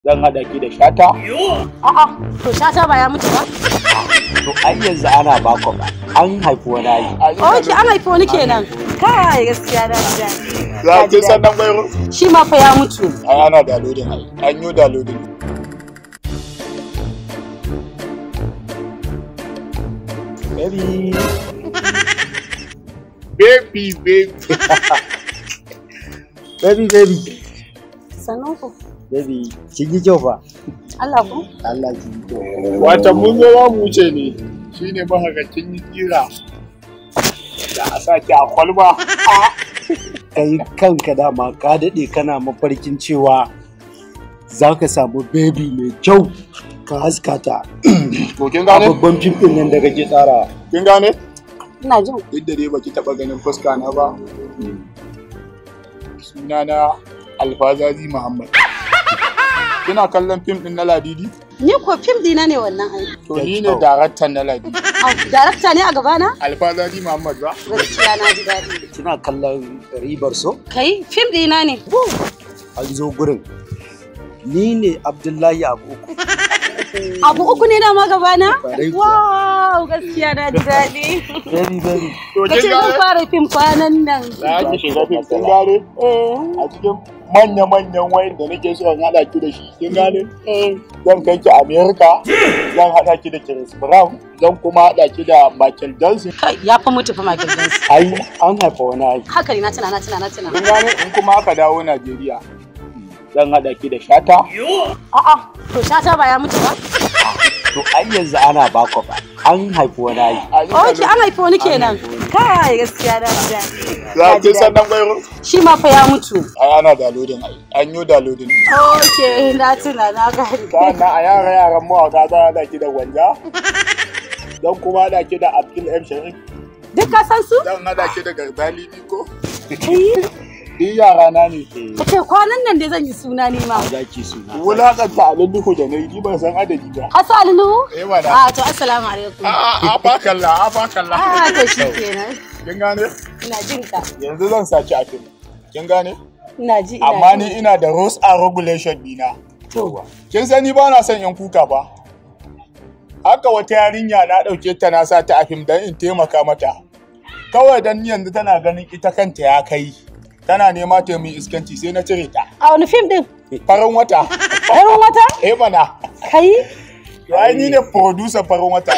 Zan haɗa ki da Shata. A'a, to Shata ba ya mutu ba? To ai yanzu ana bako ba. An haifi wani ayi. Oke, an haifi wani kenan. Kai gaskiya da ji daɗi. Za ki san nan bayro? Shi ma fa ya mutu. Ai ana downloading ai. An yi downloading. Baby. Baby. Baby. Sannan ku. Baby, kin yi kyau fa? Allah ku? Allah ki yi kyau. Wata mun zo za mu wuce ne. Shine ba haka kin yi kira. Da a sa ki a kwalba. Kai kanka dama ka daɗe kana mafarkin cewa za ka samu baby mai kyau ka haska ta. To kin gane? Babban fim ɗin nan da kake tsara. Kin gane? Ina jin. Duk da dai baki taɓa ganin fuska na ba. Sunana Alfazazi Muhammad. Kina kallon fim ɗin na Ladidi? Ni ko fim ɗina ne wannan ai. To ni ne daraktan na Ladidi. Darakta ne a gabana? Alfazazi Muhammad ba? Gaskiya na ji daɗi. Kina kallon ribar so? Kai fim ɗina ne. An zo gurin. Ni ne Abdullahi Abu Uku. Abu uku ne dama gabana? Wow, gaskiya na ji daɗi. Baby. Kace zan fara fim kwanan nan. Za ki shiga fim kin gane? A cikin manya-manyan wayan da nake so in haɗa ki da shi, kin gane? Zan kai ki America, zan haɗa ki da Chris Brown, zan kuma haɗa ki da Michael Johnson. Kai, ya fa mutu fa Michael Johnson. Ai, an haifa wani ai. Haka ne na tuna. Kin gane? In kuma aka dawo Najeriya, zan haɗa ki da Shata. A'a, to Shata ba ya mutu ba? To ai yanzu ana bako ba. An haifi wani ai. Oke, an haifi wani kenan. Kai gaskiya da ji daɗi. Za ki san nan bayro? Shi ma fa ya mutu. Ai ana downloading ai. An yi downloading. Oke, na tuna na gani. Sannan a yaran mawaka za a haɗa ki da Gwanja. Zan kuma haɗa ki da Abdul M. Sharif. Duk ka san su? Zan haɗa ki da Garzali Biko. Ni yara na ne. Kace kwanan nan dai zan yi suna ne ma. Za ki suna. Wulaƙanta Alinduhu da na yi ban san adadi ba. Hasa Alinduhu? Mana. Ah, to assalamu alaikum. A ba kalla. Ah, to shi kenan. Kin gane? Ina jin ka. Yanzu zan saki a fim. Kin gane? Ina ji. Amma ni ina da rules and regulation dina. To. Kin sani ba na son yan kuka ba. Haka wata yarinya na ɗauke ta na sa ta a fim don in taimaka mata. Kawai dan yanzu tana ganin ita kanta ya kai. Tana nema ta yi iskanci sai na cire ta. A wani fim din? Farin wata. Farin wata? Mana. Kai? Ai ni ne producer Farin wata.